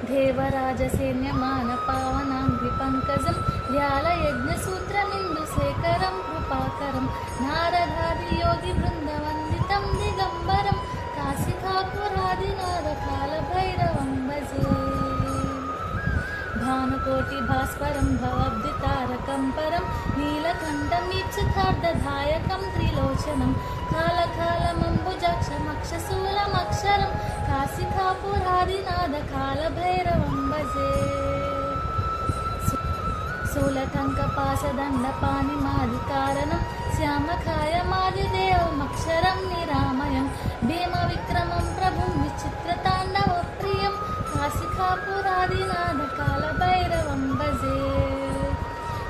देवराजसैन्यमानपावनाङ्घ्रिपङ्कजं व्यालयज्ञसूत्रमिन्दुशेखरं कृपाकरं नारदादियोगिवृन्दवन्दितं दिगम्बरं काशिकापुरादिनाथकालभैरवं भजे। भानुकोटिभास्वरं भवाब्धितारकं परं नीलकण्ठमीप्सितार्धधायकं त्रिलोचनं कालकालमम्बुजाक्षमक्षशूलमक्षरं काशिकापुरादिनाथकालभैरवं भजे। शूलटङ्कपाशदण्डपाणिमादिकारणं श्यामकायमादिदेवमक्षरं निरामयं भीमविक्रमं प्रभुं विचित्रताण्डवप्रियं काशिकापुरादिनाथकालभैरवं भजे।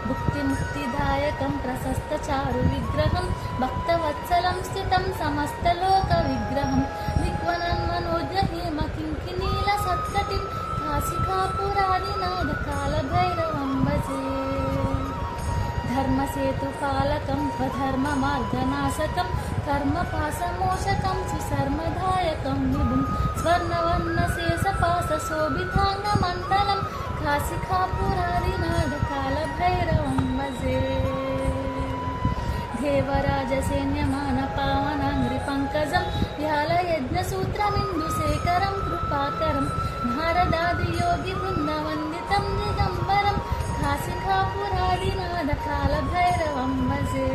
भुक्तिमुक्तिदायकं प्रशस्तचारुविग्रहं भक्तवत्सलं स्थितं समस्तलोकविग्रहं दिग्वनन्मनोज्ञहिमकिङ्किनीलसत्कटिं काशिकापुरादिनाथकालभैरवं भजे। धर्मसेतुपालकं स्वधर्ममार्गनाशकं कर्मपाशमोषकं सुसर्मदायकं विभुं स्वर्णवर्णशेषपाशशोभिताङ्गमण्डलं काशिकापुरादिनाथकालभैरवं भजे। देवराजसैन्यमानपावनाङ्घ्रिपङ्कजं व्यालयज्ञसूत्रमिन्दुशेखरं कृपाकरं नारदादियोगिवृन्दवन्दितं दिगम्बरं काशिकापुरादिनाथकालभैरवं भजे।